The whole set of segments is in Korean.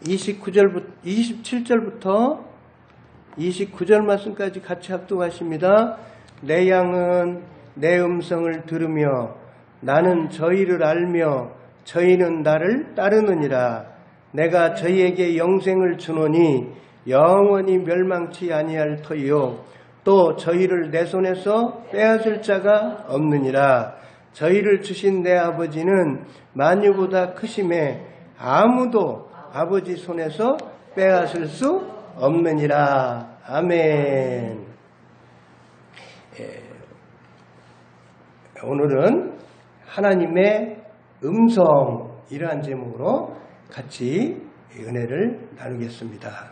27절부터 29절 말씀까지 같이 합독하십니다. 내 양은 내 음성을 들으며 나는 저희를 알며 저희는 나를 따르느니라. 내가 저희에게 영생을 주노니 영원히 멸망치 아니할 터이요 또 저희를 내 손에서 빼앗을 자가 없느니라. 저희를 주신 내 아버지는 만유보다 크심에 아무도 아버지 손에서 빼앗을 수 없느니라. 아멘. 오늘은 하나님의 음성이라는 제목으로 같이 은혜를 나누겠습니다.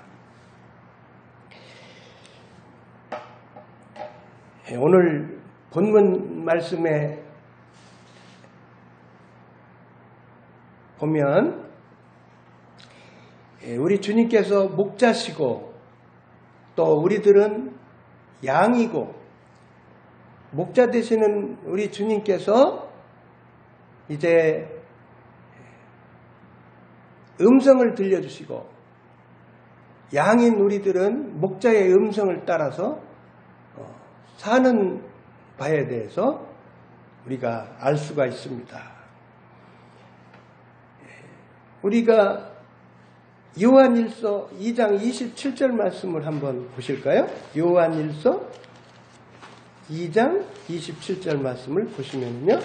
오늘 본문 말씀에 보면 우리 주님께서 목자시고 또 우리들은 양이고 목자 되시는 우리 주님께서 이제 음성을 들려주시고 양인 우리들은 목자의 음성을 따라서 사는 바에 대해서 우리가 알 수가 있습니다. 우리가 요한일서 2장 27절 말씀을 한번 보실까요? 요한일서 2장 27절 말씀을 보시면요.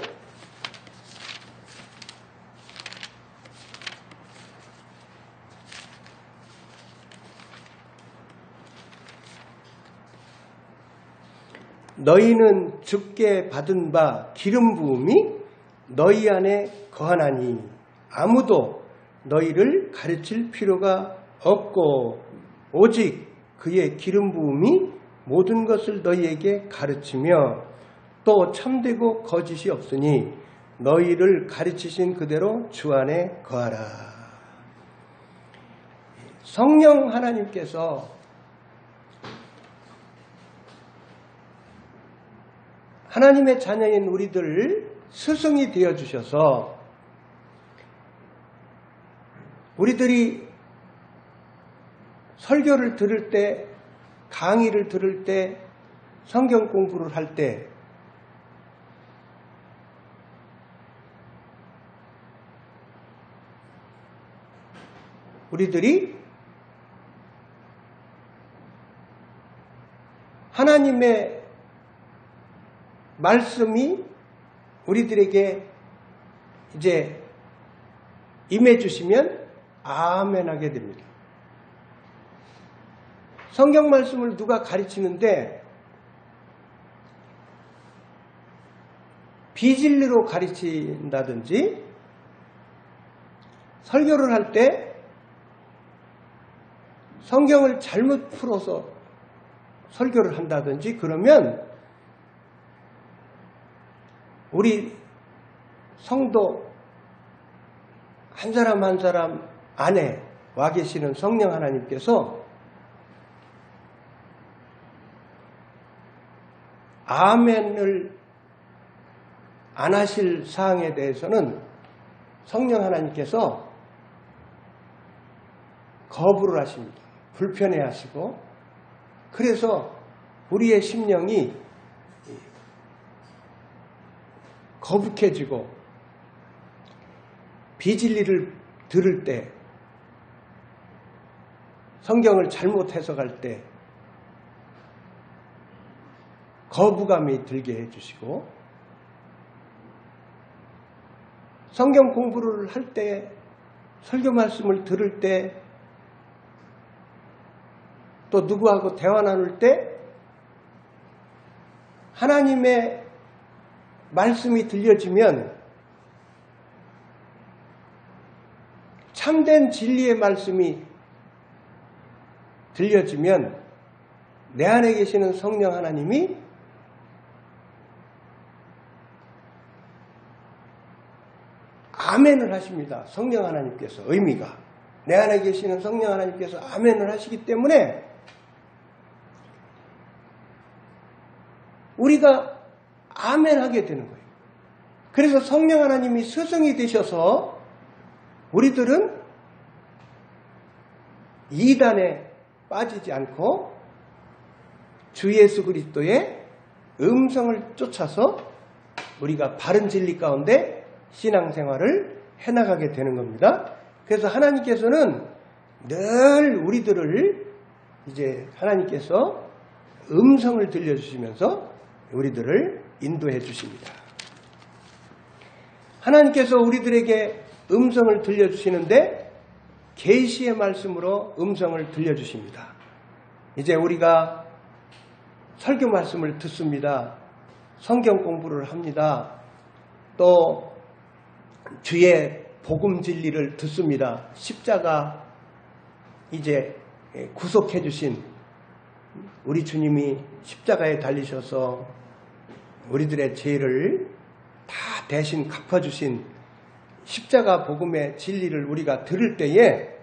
너희는 주께 받은 바 기름 부음이 너희 안에 거하나니 아무도 너희를 가르칠 필요가 없고 오직 그의 기름 부음이 모든 것을 너희에게 가르치며 또 참되고 거짓이 없으니 너희를 가르치신 그대로 주 안에 거하라. 성령 하나님께서 하나님의 자녀인 우리들 스승이 되어주셔서 우리들이 설교를 들을 때, 강의를 들을 때, 성경 공부를 할 때 우리들이 하나님의 말씀이 우리들에게 이제 임해 주시면 아멘 하게 됩니다. 성경 말씀을 누가 가르치는데 비진리로 가르친다든지 설교를 할 때 성경을 잘못 풀어서 설교를 한다든지 그러면 우리 성도 한 사람 한 사람 안에 와 계시는 성령 하나님께서 아멘을 안 하실 사항에 대해서는 성령 하나님께서 거부를 하십니다. 불편해 하시고 그래서 우리의 심령이 거북해지고 비진리를 들을 때 성경을 잘못 해석할 때 거부감이 들게 해주시고 성경 공부를 할 때 설교 말씀을 들을 때 또 누구하고 대화 나눌 때 하나님의 말씀이 들려지면 참된 진리의 말씀이 들려지면 내 안에 계시는 성령 하나님이 아멘을 하십니다. 성령 하나님께서 의미가 내 안에 계시는 성령 하나님께서 아멘을 하시기 때문에 우리가 아멘하게 되는 거예요. 그래서 성령 하나님이 스승이 되셔서 우리들은 이단에 빠지지 않고 주 예수 그리스도의 음성을 쫓아서 우리가 바른 진리 가운데 신앙생활을 해나가게 되는 겁니다. 그래서 하나님께서는 늘 우리들을 이제 하나님께서 음성을 들려주시면서 우리들을 인도해 주십니다. 하나님께서 우리들에게 음성을 들려주시는데 계시의 말씀으로 음성을 들려주십니다. 이제 우리가 설교 말씀을 듣습니다. 성경 공부를 합니다. 또 주의 복음 진리를 듣습니다. 십자가 이제 구속해 주신 우리 주님이 십자가에 달리셔서 우리들의 죄를 다 대신 갚아주신 십자가 복음의 진리를 우리가 들을 때에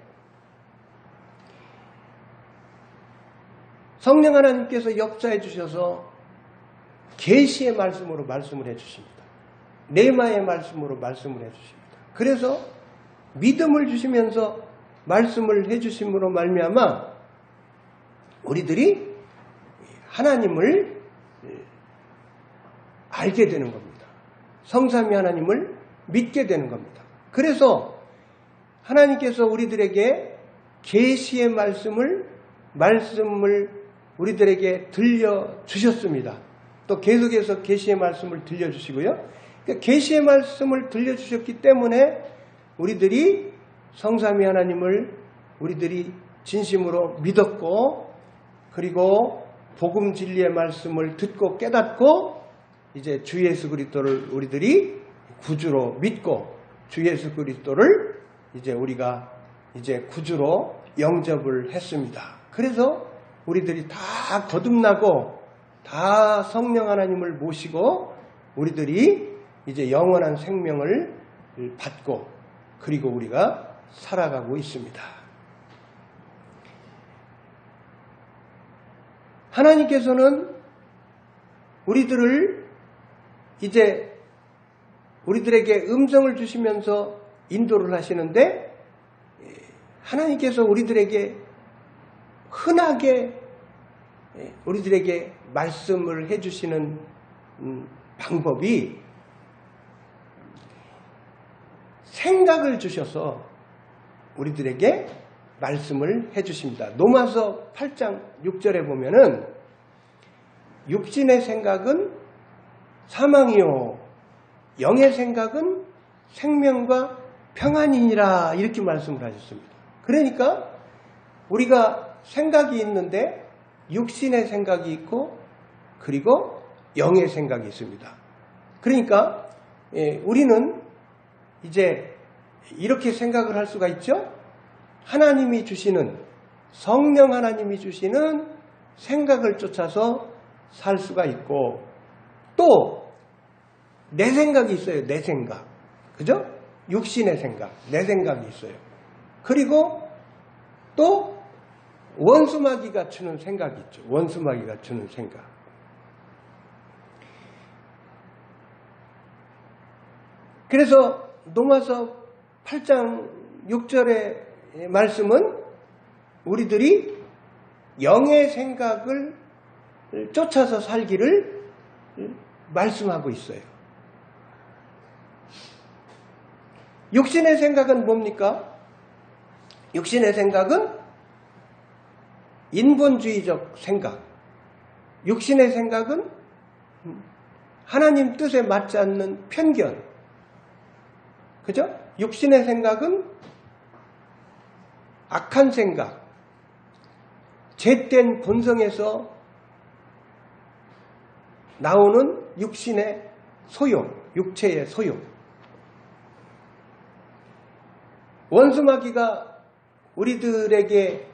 성령 하나님께서 역사해 주셔서 계시의 말씀으로 말씀을 해 주십니다. 레마의 말씀으로 말씀을 해 주십니다. 그래서 믿음을 주시면서 말씀을 해 주심으로 말미암아 우리들이 하나님을 알게 되는 겁니다. 성삼위 하나님을 믿게 되는 겁니다. 그래서 하나님께서 우리들에게 계시의 말씀을 우리들에게 들려주셨습니다. 또 계속해서 계시의 말씀을 들려주시고요. 계시의 말씀을 들려주셨기 때문에 우리들이 성삼위 하나님을 우리들이 진심으로 믿었고 그리고 복음 진리의 말씀을 듣고 깨닫고 이제 주 예수 그리스도를 우리들이 구주로 믿고 주 예수 그리스도를 이제 우리가 이제 구주로 영접을 했습니다. 그래서 우리들이 다 거듭나고 다 성령 하나님을 모시고 우리들이 이제 영원한 생명을 받고 그리고 우리가 살아가고 있습니다. 하나님께서는 우리들을 이제 우리들에게 음성을 주시면서 인도를 하시는데 하나님께서 우리들에게 흔하게 우리들에게 말씀을 해주시는 방법이 생각을 주셔서 우리들에게 말씀을 해주십니다. 로마서 8장 6절에 보면은 육신의 생각은 사망이요 영의 생각은 생명과 평안이니라 이렇게 말씀을 하셨습니다. 그러니까 우리가 생각이 있는데 육신의 생각이 있고 그리고 영의 생각이 있습니다. 그러니까 우리는 이제 이렇게 생각을 할 수가 있죠. 하나님이 주시는 성령 하나님이 주시는 생각을 쫓아서 살 수가 있고 또 내 생각이 있어요. 내 생각. 그죠? 육신의 생각, 내 생각이 있어요. 그리고 또 원수마귀가 주는 생각이 있죠. 원수마귀가 주는 생각. 그래서 로마서 8장 6절의 말씀은 우리들이 영의 생각을 쫓아서 살기를 말씀하고 있어요. 육신의 생각은 뭡니까? 육신의 생각은 인본주의적 생각. 육신의 생각은 하나님 뜻에 맞지 않는 편견. 그죠? 육신의 생각은 악한 생각. 죄된 본성에서 나오는 육신의 소욕, 육체의 소욕. 원수마귀가 우리들에게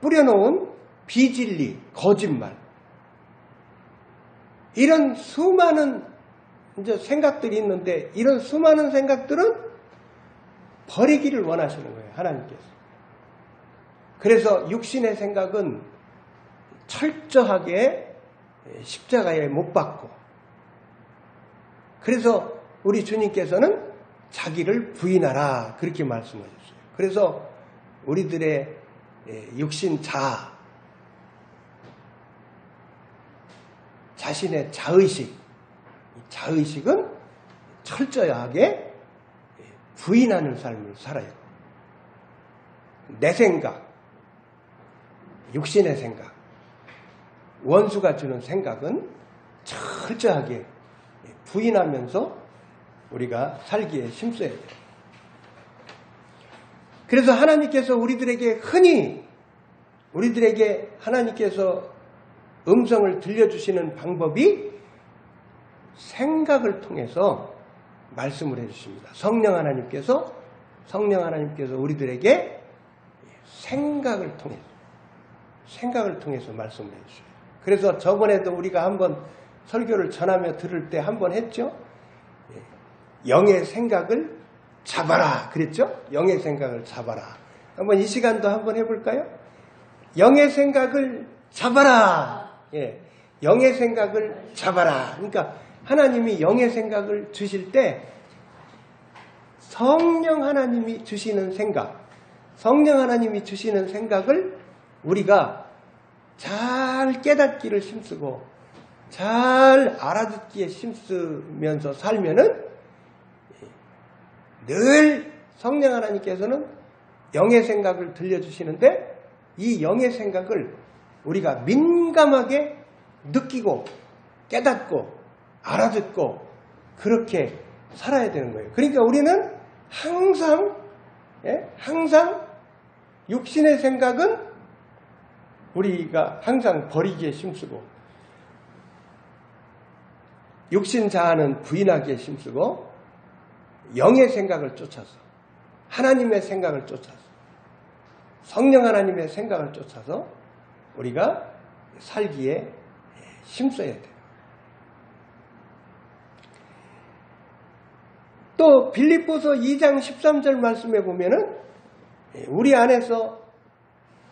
뿌려놓은 비진리, 거짓말. 이런 수많은 이제 생각들이 있는데 이런 수많은 생각들은 버리기를 원하시는 거예요. 하나님께서. 그래서 육신의 생각은 철저하게 십자가에 못 박고 그래서 우리 주님께서는 자기를 부인하라 그렇게 말씀하셨어요. 그래서 우리들의 육신 자신의 자의식은 철저하게 부인하는 삶을 살아요. 내 생각, 육신의 생각, 원수가 주는 생각은 철저하게 부인하면서 우리가 살기에 힘써야 돼요. 그래서 하나님께서 우리들에게 하나님께서 음성을 들려주시는 방법이 생각을 통해서 말씀을 해주십니다. 성령 하나님께서 우리들에게 생각을 통해서 말씀을 해주셔요. 그래서 저번에도 우리가 한번 설교를 전하며 들을 때 한번 했죠. 영의 생각을 잡아라 그랬죠. 영의 생각을 잡아라. 한번 이 시간도 한번 해볼까요? 영의 생각을 잡아라. 영의 생각을 잡아라. 그러니까 하나님이 영의 생각을 주실 때 성령 하나님이 주시는 생각을 우리가 잘 깨닫기를 힘쓰고 잘 알아듣기에 힘쓰면서 살면은 늘 성령 하나님께서는 영의 생각을 들려주시는데 이 영의 생각을 우리가 민감하게 느끼고 깨닫고 알아듣고 그렇게 살아야 되는 거예요. 그러니까 우리는 항상 육신의 생각은 우리가 항상 버리기에 힘쓰고 육신 자아는 부인하기에 힘쓰고 영의 생각을 쫓아서 하나님의 생각을 쫓아서 성령 하나님의 생각을 쫓아서 우리가 살기에 힘써야 돼요. 또 빌립보서 2장 13절 말씀에 보면은 우리 안에서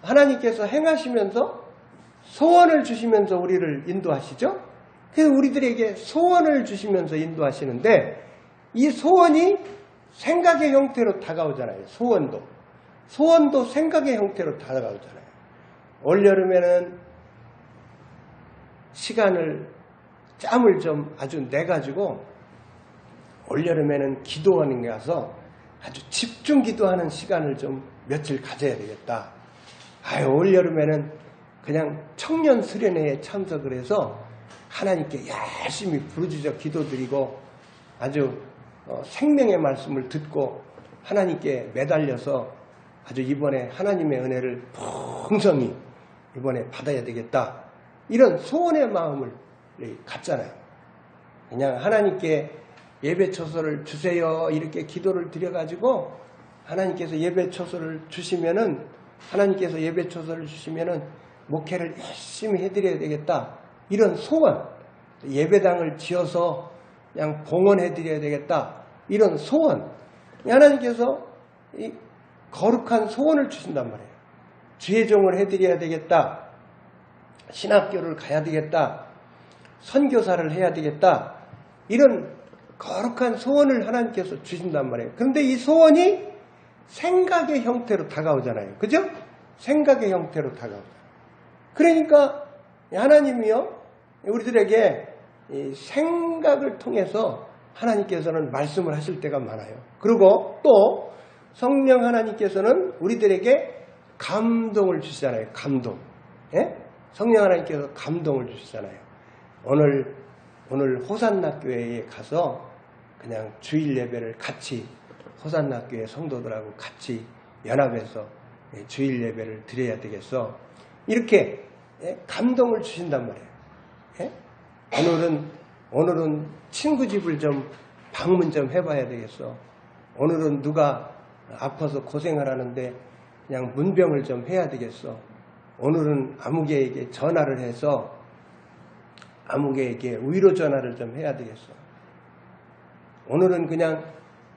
하나님께서 행하시면서 소원을 주시면서 우리를 인도하시죠. 그래서 우리들에게 소원을 주시면서 인도하시는데 이 소원이 생각의 형태로 다가오잖아요. 소원도 생각의 형태로 다가오잖아요. 올여름에는 짬을 좀 아주 내가지고 올여름에는 기도원에 가서 아주 집중 기도하는 시간을 좀 며칠 가져야 되겠다. 올여름에는 그냥 청년 수련회에 참석을 해서 하나님께 열심히 부르짖어 기도드리고 아주 생명의 말씀을 듣고 하나님께 매달려서 아주 이번에 하나님의 은혜를 풍성히 이번에 받아야 되겠다. 이런 소원의 마음을 갖잖아요. 그냥 하나님께 예배처소를 주세요 이렇게 기도를 드려가지고 하나님께서 예배처소를 주시면은 목회를 열심히 해드려야 되겠다. 이런 소원, 예배당을 지어서 그냥 봉헌해드려야 되겠다. 이런 소원, 하나님께서 이 거룩한 소원을 주신단 말이에요. 주의종을 해드려야 되겠다. 신학교를 가야 되겠다. 선교사를 해야 되겠다. 이런 거룩한 소원을 하나님께서 주신단 말이에요. 그런데 이 소원이 생각의 형태로 다가오잖아요. 그죠? 생각의 형태로 다가오잖아요. 그러니까 하나님이요, 우리들에게 이 생각을 통해서 하나님께서는 말씀을 하실 때가 많아요. 그리고 또 성령 하나님께서는 우리들에게 감동을 주시잖아요. 감동. 성령 하나님께서 감동을 주시잖아요. 오늘 호산나 교회에 가서 그냥 주일 예배를 같이 호산나 교회 성도들하고 같이 연합해서 주일 예배를 드려야 되겠어. 이렇게 감동을 주신단 말이에요. 오늘은 친구 집을 좀 방문 좀 해봐야 되겠어. 오늘은 누가 아파서 고생을 하는데 그냥 문병을 좀 해야 되겠어. 오늘은 아무개에게 전화를 해서 아무개에게 위로 전화를 좀 해야 되겠어. 오늘은 그냥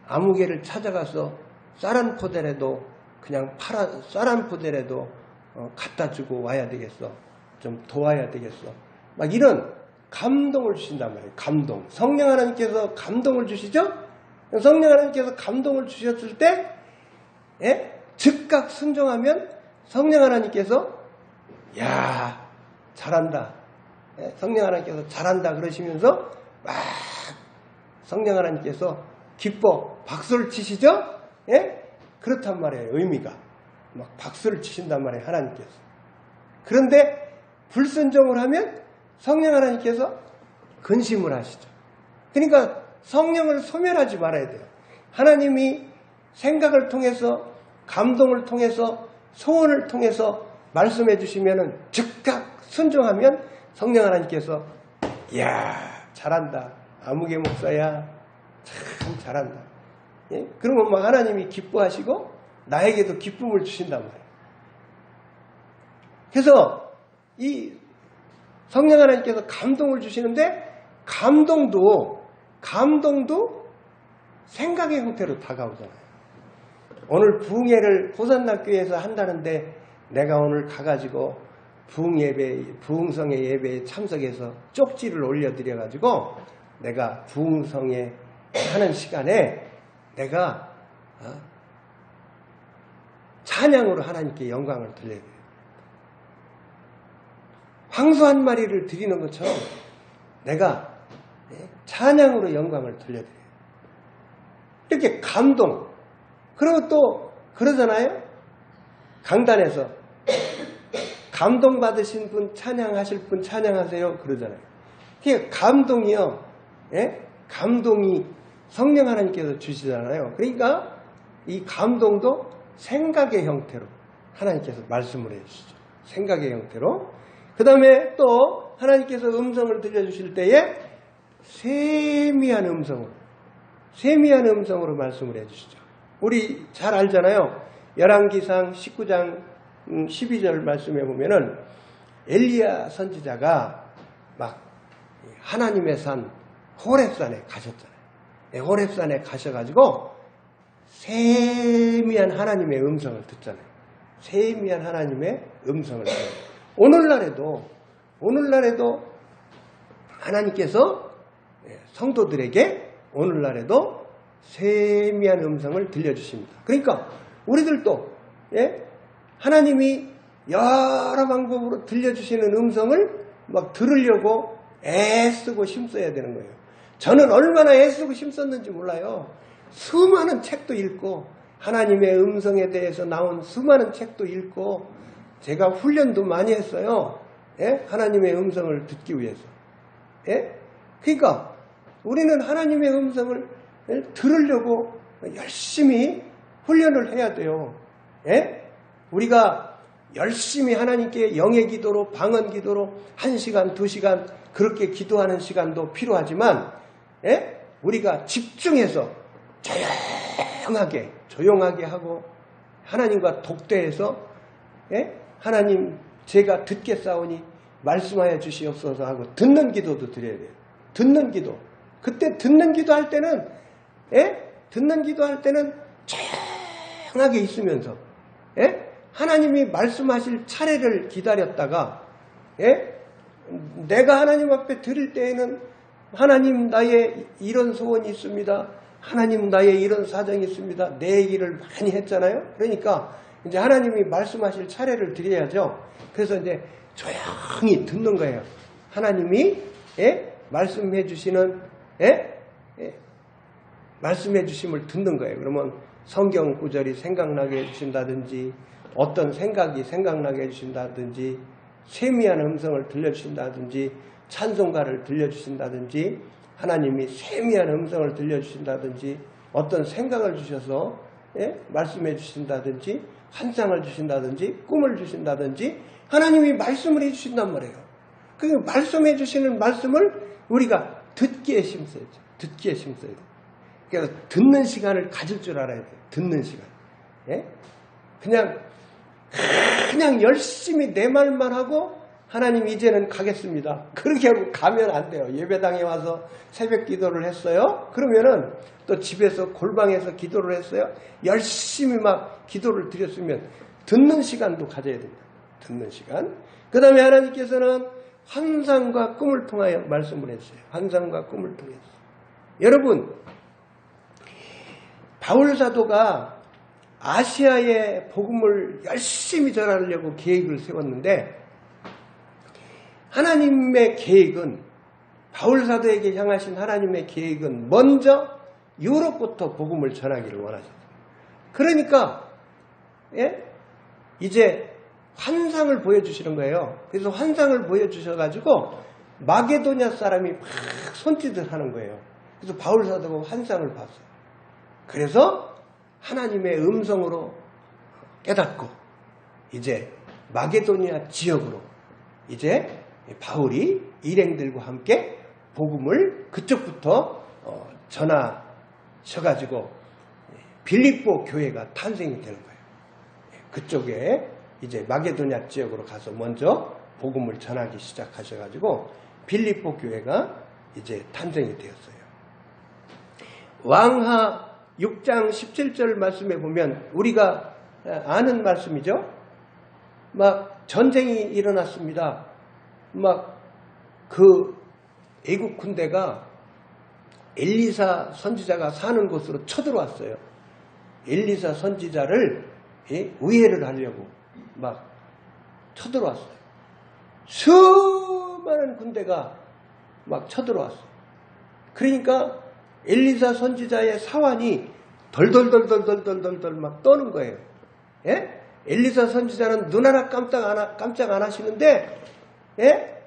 아무개를 찾아가서 쌀 한 포대라도 갖다 주고 와야 되겠어. 좀 도와야 되겠어. 막 이런 감동을 주신단 말이에요. 감동. 성령 하나님께서 감동을 주시죠? 성령 하나님께서 감동을 주셨을 때 즉각 순종하면 성령 하나님께서 야 잘한다. 성령 하나님께서 잘한다 그러시면서 막 성령 하나님께서 기뻐 박수를 치시죠? 예? 그렇단 말이에요. 의미가. 막 박수를 치신단 말이에요. 하나님께서. 그런데 불순종을 하면 성령 하나님께서 근심을 하시죠. 그러니까 성령을 소멸하지 말아야 돼요. 하나님이 생각을 통해서 감동을 통해서 소원을 통해서 말씀해 주시면 즉각 순종하면 성령 하나님께서 이야 잘한다. 아무개 목사야 참 잘한다. 예? 그러면 막 하나님이 기뻐하시고 나에게도 기쁨을 주신단 말이에요. 그래서 이 성령 하나님께서 감동을 주시는데 감동도 생각의 형태로 다가오잖아요. 오늘 부흥회를 호산나 교회에서 한다는데 내가 오늘 가가지고 부흥성의 예배에 참석해서 쪽지를 올려드려가지고 내가 부흥성에 하는 시간에 내가 찬양으로 하나님께 영광을 돌려야 돼요. 황소 한 마리를 드리는 것처럼 내가 찬양으로 영광을 돌려드려요. 이렇게 감동. 그리고 또 그러잖아요. 강단에서 감동받으신 분 찬양하실 분 찬양하세요. 그러잖아요. 그게 감동이요. 예? 감동이 성령 하나님께서 주시잖아요. 그러니까 이 감동도 생각의 형태로 하나님께서 말씀을 해주시죠. 생각의 형태로. 그 다음에 또 하나님께서 음성을 들려주실 때에 세미한 음성으로 말씀을 해주시죠. 우리 잘 알잖아요. 열왕기상 19장 12절 말씀해 보면은 엘리야 선지자가 막 하나님의 산 호렙산에 가셨잖아요. 호렙산에 가셔가지고 세미한 하나님의 음성을 듣잖아요. 세미한 하나님의 음성을 듣잖아요. 오늘날에도 하나님께서 성도들에게 오늘날에도 세미한 음성을 들려주십니다. 그러니까 우리들도 하나님이 여러 방법으로 들려주시는 음성을 막 들으려고 애쓰고 힘써야 되는 거예요. 저는 얼마나 애쓰고 힘썼는지 몰라요. 수많은 책도 읽고 하나님의 음성에 대해서 나온 수많은 책도 읽고 제가 훈련도 많이 했어요. 하나님의 음성을 듣기 위해서. 그러니까 우리는 하나님의 음성을 들으려고 열심히 훈련을 해야 돼요. 우리가 열심히 하나님께 영의 기도로 방언 기도로 1시간 2시간 그렇게 기도하는 시간도 필요하지만 우리가 집중해서 조용하게 하고 하나님과 독대해서 하나님 제가 듣겠사오니 말씀하여 주시옵소서 하고 듣는 기도도 드려야 돼요. 듣는 기도. 그때 듣는 기도할 때는 조용하게 있으면서 하나님이 말씀하실 차례를 기다렸다가 내가 하나님 앞에 드릴 때에는 하나님 나의 이런 소원이 있습니다. 하나님 나의 이런 사정이 있습니다. 내 얘기를 많이 했잖아요. 그러니까 이제 하나님이 말씀하실 차례를 드려야죠. 그래서 이제 조용히 듣는 거예요. 하나님이 말씀해 주시는 말씀해 주심을 듣는 거예요. 그러면 성경 구절이 생각나게 해주신다든지 어떤 생각이 생각나게 해주신다든지 세미한 음성을 들려주신다든지 찬송가를 들려주신다든지 하나님이 세미한 음성을 들려주신다든지 어떤 생각을 주셔서 말씀해 주신다든지 환상을 주신다든지 꿈을 주신다든지 하나님이 말씀을 해주신단 말이에요. 그 말씀해 주시는 말씀을 우리가 듣기에 힘써야죠. 듣기에 힘써야 돼요. 그래서 듣는 시간을 가질 줄 알아야 돼요. 듣는 시간. 그냥 열심히 내 말만 하고 하나님 이제는 가겠습니다. 그렇게 하고 가면 안 돼요. 예배당에 와서 새벽 기도를 했어요. 그러면은 또 집에서 골방에서 기도를 했어요. 열심히 막 기도를 드렸으면 듣는 시간도 가져야 됩니다. 듣는 시간. 그 다음에 하나님께서는 환상과 꿈을 통하여 말씀을 했어요. 환상과 꿈을 통해서. 여러분 바울 사도가 아시아에 복음을 열심히 전하려고 계획을 세웠는데 하나님의 계획은 바울 사도에게 향하신 하나님의 계획은 먼저 유럽부터 복음을 전하기를 원하셨어요. 그러니까 이제 환상을 보여주시는 거예요. 그래서 환상을 보여주셔가지고 마게도냐 사람이 막 손짓을 하는 거예요. 그래서 바울 사도가 환상을 봤어요. 그래서 하나님의 음성으로 깨닫고 이제 마게도냐 지역으로 이제 바울이 일행들과 함께 복음을 그쪽부터 전하셔가지고 빌립보 교회가 탄생이 되는 거예요. 그쪽에 이제 마게도냐 지역으로 가서 먼저 복음을 전하기 시작하셔가지고 빌립보 교회가 이제 탄생이 되었어요. 왕하 6장 17절 말씀에 보면 우리가 아는 말씀이죠. 막 전쟁이 일어났습니다. 막 그 애국 군대가 엘리사 선지자가 사는 곳으로 쳐들어왔어요. 엘리사 선지자를 우회를 하려고 막 쳐들어왔어요. 수많은 군대가 막 쳐들어왔어요. 그러니까 엘리사 선지자의 사환이 덜덜덜덜덜덜덜 막 떠는 거예요. 예? 엘리사 선지자는 눈 하나 깜짝 안 하시는데, 예?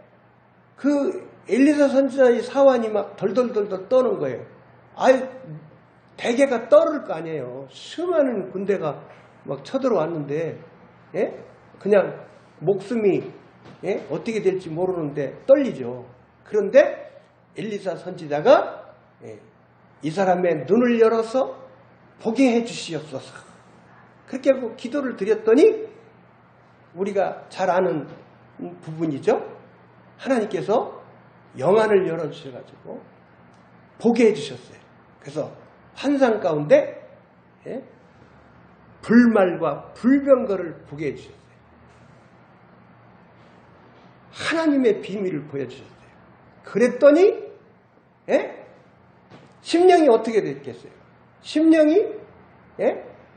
그 엘리사 선지자의 사환이 막 덜덜덜덜 떠는 거예요. 아유, 대개가 떨을 거 아니에요. 수많은 군대가 막 쳐들어왔는데, 예? 그냥 목숨이 어떻게 될지 모르는데 떨리죠. 그런데 엘리사 선지자가 이 사람의 눈을 열어서 보게 해주시옵소서. 그렇게 하고 기도를 드렸더니 우리가 잘 아는 부분이죠. 하나님께서 영안을 열어주셔가지고 보게 해주셨어요. 그래서 환상 가운데 불말과 불병거를 보게 해주셨어요. 하나님의 비밀을 보여주셨어요. 그랬더니 심령이 어떻게 됐겠어요? 심령이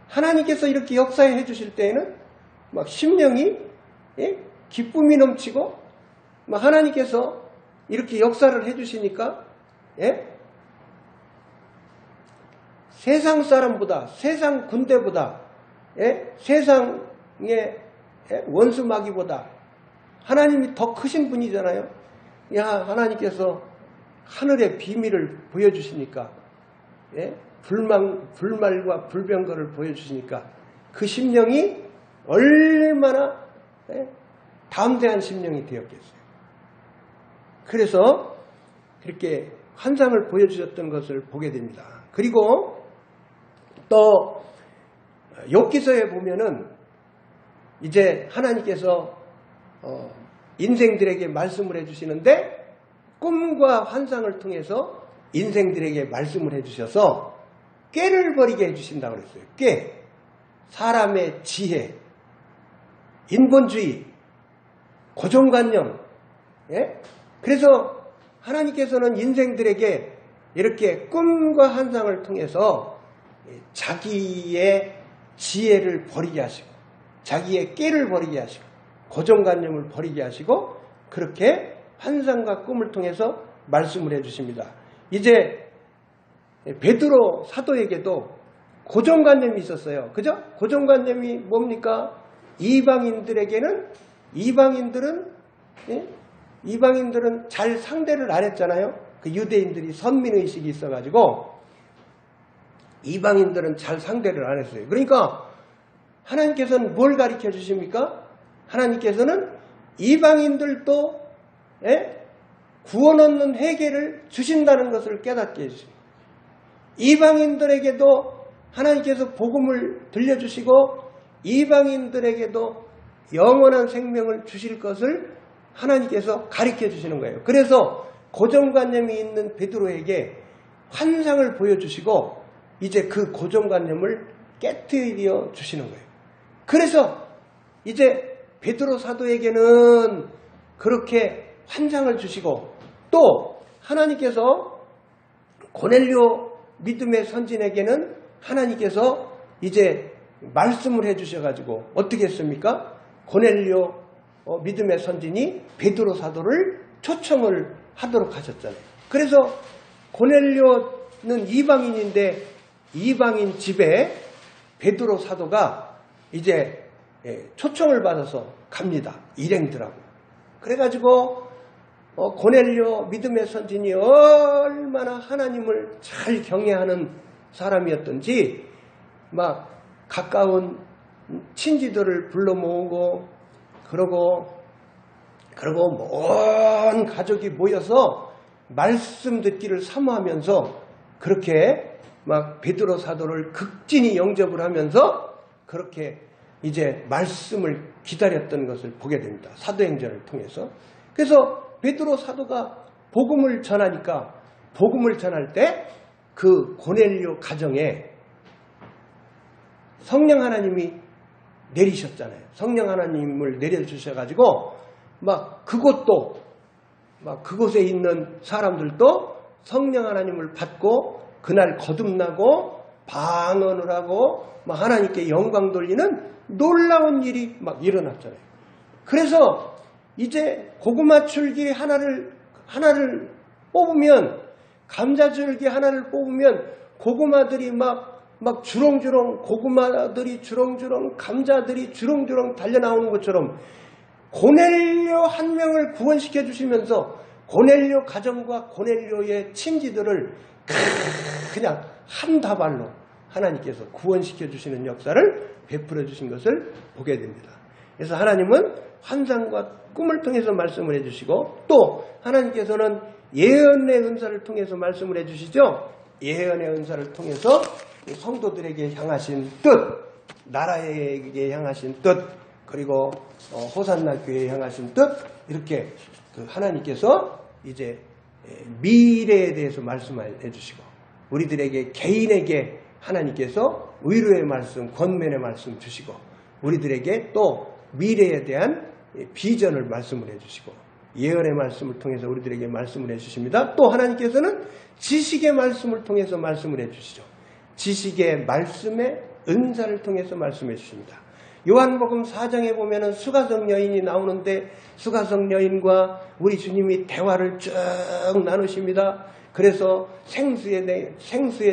하나님께서 이렇게 역사해 주실 때에는 막 심령이 기쁨이 넘치고 막 하나님께서 이렇게 역사를 해 주시니까 세상 사람보다 세상 군대보다 세상의 원수 마귀보다 하나님이 더 크신 분이잖아요. 야, 하나님께서 하늘의 비밀을 보여주시니까 불말과 불병거를 보여주시니까 그 심령이 얼마나 담대한 심령이 되었겠어요. 그래서 그렇게 환상을 보여주셨던 것을 보게 됩니다. 그리고 또 욥기서에 보면은 이제 하나님께서 인생들에게 말씀을 해주시는데 꿈과 환상을 통해서 인생들에게 말씀을 해주셔서 꾀를 버리게 해주신다고 그랬어요. 꾀, 사람의 지혜, 인본주의, 고정관념. 그래서 하나님께서는 인생들에게 이렇게 꿈과 환상을 통해서 자기의 지혜를 버리게 하시고 자기의 꾀를 버리게 하시고 고정관념을 버리게 하시고 그렇게 환상과 꿈을 통해서 말씀을 해주십니다. 이제 베드로 사도에게도 고정관념이 있었어요. 그죠? 고정관념이 뭡니까? 이방인들은 잘 상대를 안 했잖아요. 그 유대인들이 선민의식이 있어가지고 이방인들은 잘 상대를 안 했어요. 그러니까 하나님께서는 뭘 가르쳐 주십니까? 하나님께서는 이방인들도 구원 얻는 회개를 주신다는 것을 깨닫게 해주십니다. 이방인들에게도 하나님께서 복음을 들려주시고 이방인들에게도 영원한 생명을 주실 것을 하나님께서 가르쳐 주시는 거예요. 그래서 고정관념이 있는 베드로에게 환상을 보여주시고 이제 그 고정관념을 깨트려 주시는 거예요. 그래서 이제 베드로 사도에게는 그렇게 환상을 주시고 또 하나님께서 고넬료 믿음의 선진에게는 하나님께서 이제 말씀을 해주셔가지고 어떻게 했습니까? 고넬료 믿음의 선진이 베드로 사도를 초청을 하도록 하셨잖아요. 그래서 고넬료는 이방인인데 이방인 집에 베드로 사도가 이제 초청을 받아서 갑니다. 일행들하고. 그래가지고 고넬료 믿음의 선진이 얼마나 하나님을 잘 경외하는 사람이었던지 막 가까운 친지들을 불러 모으고 그러고 온 가족이 모여서 말씀 듣기를 사모하면서 그렇게 막 베드로 사도를 극진히 영접을 하면서 그렇게 이제 말씀을 기다렸던 것을 보게 됩니다. 사도행전을 통해서. 그래서 베드로 사도가 복음을 전하니까 복음을 전할 때 그 고넬료 가정에 성령 하나님이 내리셨잖아요. 성령 하나님을 내려주셔가지고 막 그곳에 있는 사람들도 성령 하나님을 받고 그날 거듭나고 방언을 하고 막 하나님께 영광 돌리는 놀라운 일이 막 일어났잖아요. 그래서 이제 고구마 줄기 하나를 뽑으면 감자줄기 하나를 뽑으면 고구마들이 막 주렁주렁 고구마들이 주렁주렁 감자들이 주렁주렁 달려나오는 것처럼 고넬료 한 명을 구원시켜 주시면서 고넬료 가정과 고넬료의 친지들을 그냥 한 다발로 하나님께서 구원시켜 주시는 역사를 베풀어 주신 것을 보게 됩니다. 그래서 하나님은 환상과 꿈을 통해서 말씀을 해주시고 또 하나님께서는 예언의 은사를 통해서 말씀을 해주시죠. 예언의 은사를 통해서 성도들에게 향하신 뜻, 나라에게 향하신 뜻, 그리고 호산나 교회에 향하신 뜻, 이렇게 하나님께서 이제 미래에 대해서 말씀해 주시고 우리들에게 개인에게 하나님께서 위로의 말씀, 권면의 말씀 주시고 우리들에게 또 미래에 대한 비전을 말씀을 해주시고 예언의 말씀을 통해서 우리들에게 말씀을 해주십니다. 또 하나님께서는 지식의 말씀을 통해서 말씀을 해주시죠. 지식의 말씀의 은사를 통해서 말씀해 주십니다. 요한복음 4장에 보면은 수가성 여인이 나오는데 수가성 여인과 우리 주님이 대화를 쭉 나누십니다. 그래서 생수에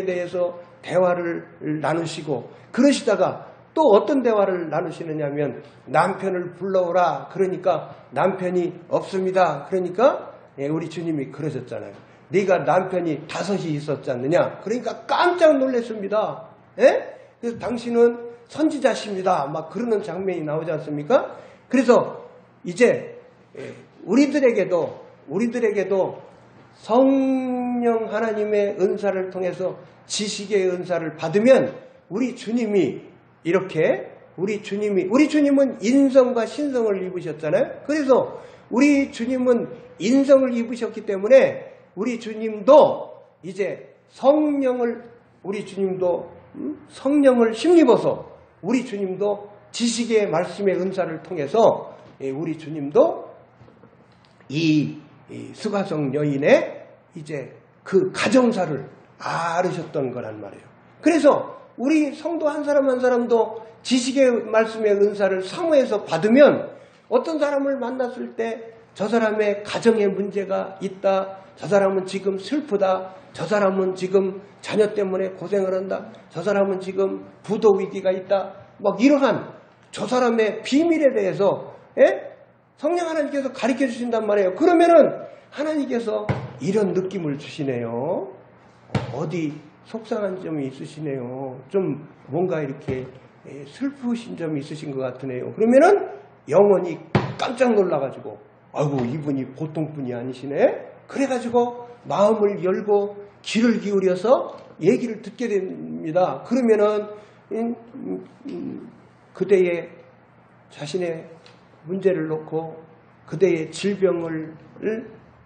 대해서 대화를 나누시고 그러시다가 또 어떤 대화를 나누시느냐면 남편을 불러오라. 그러니까 남편이 없습니다. 그러니까 우리 주님이 그러셨잖아요. 네가 남편이 5이 있었지 않느냐. 그러니까 깜짝 놀랐습니다. 그래서 당신은 선지자십니다. 막 그러는 장면이 나오지 않습니까? 그래서 이제 우리들에게도 성령 하나님의 은사를 통해서 지식의 은사를 받으면 우리 주님이 이렇게 우리 주님은 인성과 신성을 입으셨잖아요. 그래서 우리 주님은 인성을 입으셨기 때문에 우리 주님도 이제 성령을 힘입어서 우리 주님도 지식의 말씀의 은사를 통해서 우리 주님도 이 수가성 여인의 이제 그 가정사를 앓으셨던 거란 말이에요. 그래서 우리 성도 한 사람 한 사람도 지식의 말씀의 은사를 사모해서 받으면 어떤 사람을 만났을 때 저 사람의 가정에 문제가 있다. 저 사람은 지금 슬프다. 저 사람은 지금 자녀 때문에 고생을 한다. 저 사람은 지금 부도 위기가 있다. 막 이러한 저 사람의 비밀에 대해서 성령 하나님께서 가르쳐 주신단 말이에요. 그러면은 하나님께서 이런 느낌을 주시네요. 어디 속상한 점이 있으시네요. 좀 뭔가 이렇게 슬프신 점이 있으신 것 같으네요. 그러면은 영혼이 깜짝 놀라가지고 아이고 이분이 보통 분이 아니시네. 그래가지고 마음을 열고 귀를 기울여서 얘기를 듣게 됩니다. 그러면은 그대의 자신의 문제를 놓고 그대의 질병을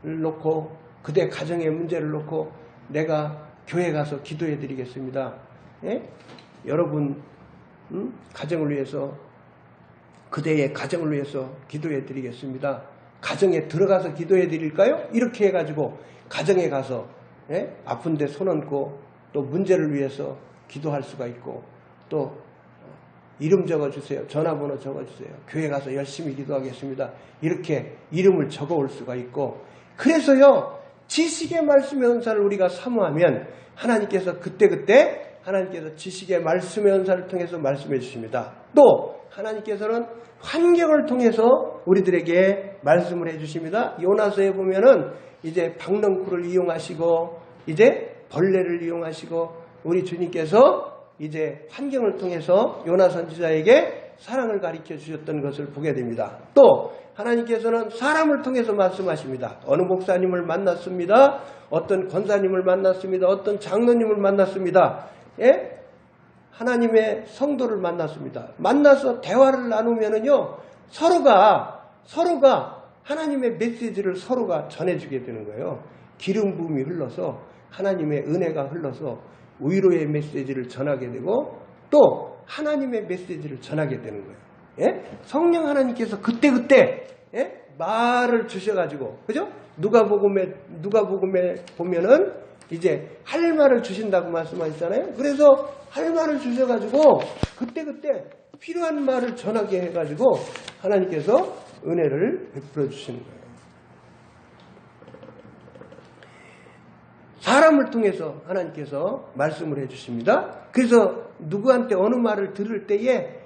놓고 그대 가정의 문제를 놓고 내가 교회 가서 기도해 드리겠습니다. 여러분 가정을 위해서 그대의 가정을 위해서 기도해 드리겠습니다. 가정에 들어가서 기도해 드릴까요? 이렇게 해가지고 가정에 가서 아픈데 손 얹고 또 문제를 위해서 기도할 수가 있고 또 이름 적어주세요. 전화번호 적어주세요. 교회 가서 열심히 기도하겠습니다. 이렇게 이름을 적어올 수가 있고, 그래서요 지식의 말씀의 은사를 우리가 사모하면 하나님께서 그때그때 하나님께서 지식의 말씀의 은사를 통해서 말씀해 주십니다. 또 하나님께서는 환경을 통해서 우리들에게 말씀을 해 주십니다. 요나서에 보면은 이제 박넝쿨을 이용하시고 이제 벌레를 이용하시고 우리 주님께서 이제 환경을 통해서 요나 선지자에게 사랑을 가르쳐 주셨던 것을 보게 됩니다. 또 하나님께서는 사람을 통해서 말씀하십니다. 어느 목사님을 만났습니다. 어떤 권사님을 만났습니다. 어떤 장로님을 만났습니다. 예? 하나님의 성도를 만났습니다. 만나서 대화를 나누면은요 서로가 하나님의 메시지를 서로가 전해주게 되는 거예요. 기름 부음이 흘러서 하나님의 은혜가 흘러서 위로의 메시지를 전하게 되고 또 하나님의 메시지를 전하게 되는 거예요. 예? 성령 하나님께서 그때그때 예? 말을 주셔가지고, 그죠? 누가복음에 보면은 이제 할 말을 주신다고 말씀하셨잖아요. 그래서 할 말을 주셔가지고 그때그때 필요한 말을 전하게 해가지고 하나님께서 은혜를 베풀어 주시는 거예요. 사람을 통해서 하나님께서 말씀을 해주십니다. 그래서 누구한테 어느 말을 들을 때에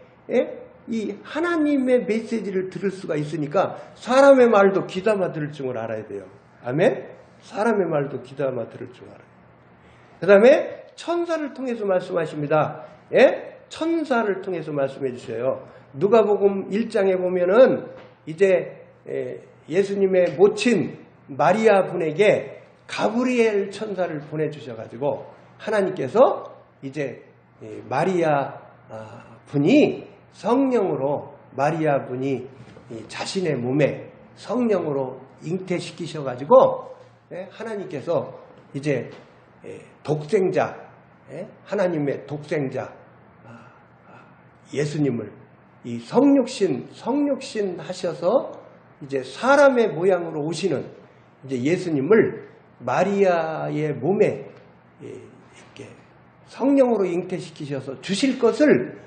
이 하나님의 메시지를 들을 수가 있으니까 사람의 말도 귀담아 들을 줄 알아야 돼요. 아멘? 사람의 말도 귀담아 들을 줄 알아요. 그 다음에 천사를 통해서 말씀하십니다. 예? 천사를 통해서 말씀해 주셔요. 누가복음 1장에 보면은 이제 예수님의 모친 마리아 분에게 가브리엘 천사를 보내주셔가지고 하나님께서 이제 마리아 분이 성령으로 마리아 분이 자신의 몸에 성령으로 잉태시키셔가지고 하나님께서 이제 독생자 하나님의 독생자 예수님을 이 성육신 하셔서 이제 사람의 모양으로 오시는 이제 예수님을 마리아의 몸에 이렇게 성령으로 잉태시키셔서 주실 것을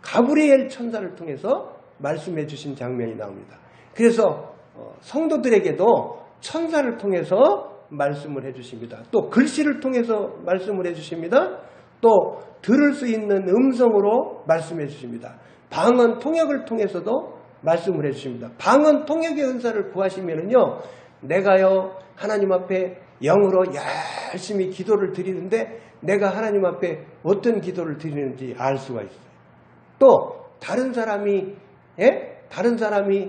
가브리엘 천사를 통해서 말씀해 주신 장면이 나옵니다. 그래서 성도들에게도 천사를 통해서 말씀을 해 주십니다. 또 글씨를 통해서 말씀을 해 주십니다. 또 들을 수 있는 음성으로 말씀해 주십니다. 방언 통역을 통해서도 말씀을 해 주십니다. 방언 통역의 은사를 구하시면은요, 내가요 하나님 앞에 영으로 열심히 기도를 드리는데 내가 하나님 앞에 어떤 기도를 드리는지 알 수가 있어요. 또 다른 사람이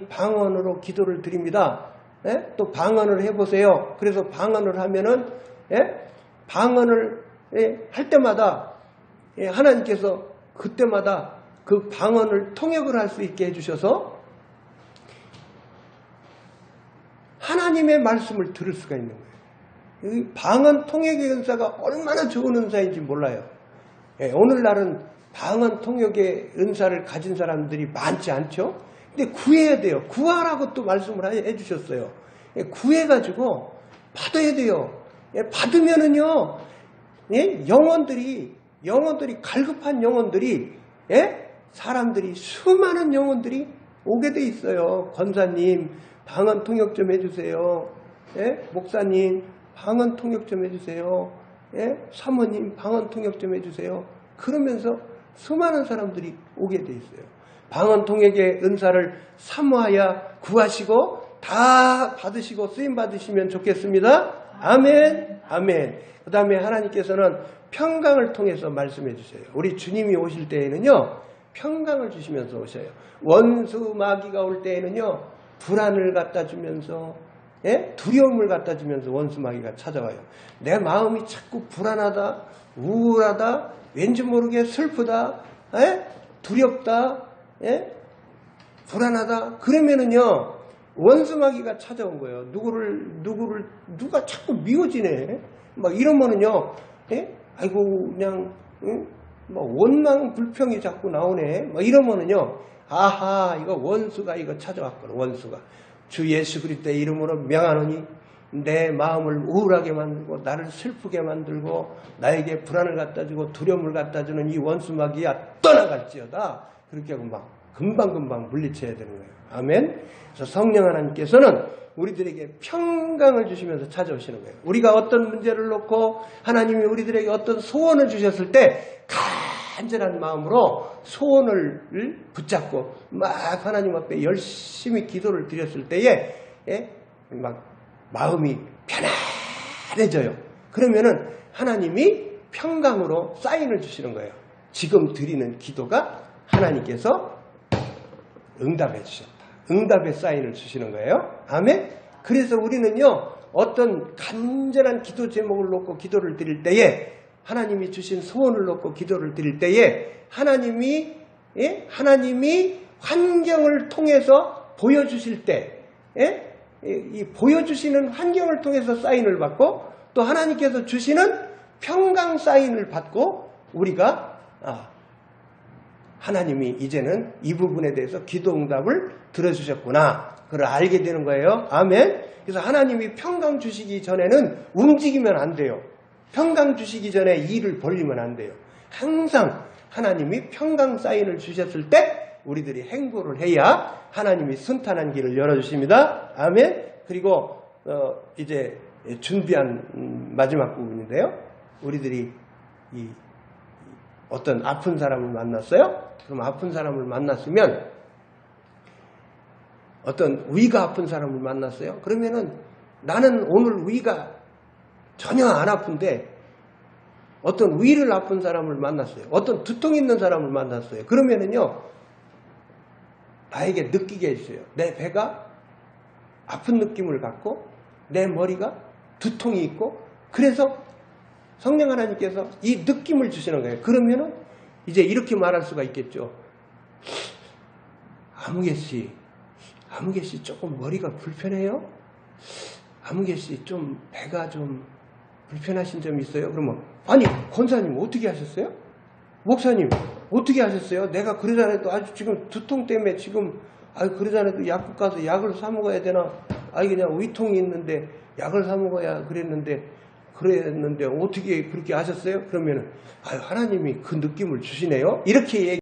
방언으로 기도를 드립니다. 또 방언을 해보세요. 그래서 방언을 하면은 방언을 할 때마다 하나님께서 그때마다 그 방언을 통역을 할 수 있게 해주셔서 하나님의 말씀을 들을 수가 있는 거예요. 이 방언 통역의 은사가 얼마나 좋은 은사인지 몰라요. 오늘날은 방언 통역의 은사를 가진 사람들이 많지 않죠. 근데 구해야 돼요. 구하라고 또 말씀을 해주셨어요. 구해가지고 받아야 돼요. 받으면은요, 영혼들이 갈급한 영혼들이, 사람들이 수많은 영혼들이 오게 돼 있어요. 권사님 방언 통역 좀 해주세요. 목사님 방언 통역 좀 해주세요. 사모님 방언 통역 좀 해주세요. 그러면서 수많은 사람들이 오게 돼 있어요. 방언 통역의 은사를 사모하여 구하시고 다 받으시고 쓰임 받으시면 좋겠습니다. 아멘, 아멘. 그 다음에 하나님께서는 평강을 통해서 말씀해 주세요. 우리 주님이 오실 때에는요, 평강을 주시면서 오셔요. 원수 마귀가 올 때에는요, 불안을 갖다 주면서, 두려움을 갖다 주면서 원수 마귀가 찾아와요. 내 마음이 자꾸 불안하다, 우울하다, 왠지 모르게 슬프다, 두렵다, 불안하다. 그러면은요, 원수 마귀가 찾아온 거예요. 누가 자꾸 미워지네. 막 이러면은요, 아이고, 그냥, 뭐 원망 불평이 자꾸 나오네. 막 이러면은요, 아하, 이거 원수가 이거 찾아왔구나. 원수가 주 예수 그리스도의 이름으로 명하노니 내 마음을 우울하게 만들고 나를 슬프게 만들고 나에게 불안을 갖다 주고 두려움을 갖다 주는 이 원수마귀야 떠나갈지어다. 그렇게 하고 막 금방금방 물리쳐야 되는 거예요. 아멘. 그래서 성령 하나님께서는 우리들에게 평강을 주시면서 찾아오시는 거예요. 우리가 어떤 문제를 놓고 하나님이 우리들에게 어떤 소원을 주셨을 때 간절한 마음으로 소원을 붙잡고 막 하나님 앞에 열심히 기도를 드렸을 때에 막 마음이 편안해져요. 그러면은 하나님이 평강으로 사인을 주시는 거예요. 지금 드리는 기도가 하나님께서 응답해 주셨다. 응답의 사인을 주시는 거예요. 아멘. 그래서 우리는요, 어떤 간절한 기도 제목을 놓고 기도를 드릴 때에, 하나님이 주신 소원을 놓고 기도를 드릴 때에 하나님이 환경을 통해서 보여주실 때, 이 보여주시는 환경을 통해서 사인을 받고 또 하나님께서 주시는 평강 사인을 받고 우리가 하나님이 이제는 이 부분에 대해서 기도 응답을 들어주셨구나, 그걸 알게 되는 거예요. 아멘. 그래서 하나님이 평강 주시기 전에는 움직이면 안 돼요. 평강 주시기 전에 일을 벌리면 안 돼요. 항상 하나님이 평강 사인을 주셨을 때 우리들이 행보를 해야 하나님이 순탄한 길을 열어주십니다. 아멘. 그리고 이제 준비한 마지막 부분인데요. 우리들이 어떤 아픈 사람을 만났어요. 그럼 아픈 사람을 만났으면, 어떤 위가 아픈 사람을 만났어요. 그러면은 나는 오늘 위가 전혀 안 아픈데 어떤 위를 아픈 사람을 만났어요. 어떤 두통 있는 사람을 만났어요. 그러면은요, 나에게 느끼게 해주세요. 내 배가 아픈 느낌을 갖고 내 머리가 두통이 있고, 그래서 성령 하나님께서 이 느낌을 주시는 거예요. 그러면은 이제 이렇게 말할 수가 있겠죠. 아무개씨 조금 머리가 불편해요? 아무개씨 좀 배가 좀 불편하신 점이 있어요? 그러면, 아니 권사님 어떻게 하셨어요? 목사님 어떻게 하셨어요? 내가 그러자네도 아주 지금 두통 때문에 지금 그러자네도 약국 가서 약을 사 먹어야 되나? 그냥 위통이 있는데 약을 사 먹어야 그랬는데 어떻게 그렇게 하셨어요? 그러면은 하나님이 그 느낌을 주시네요. 이렇게 얘기.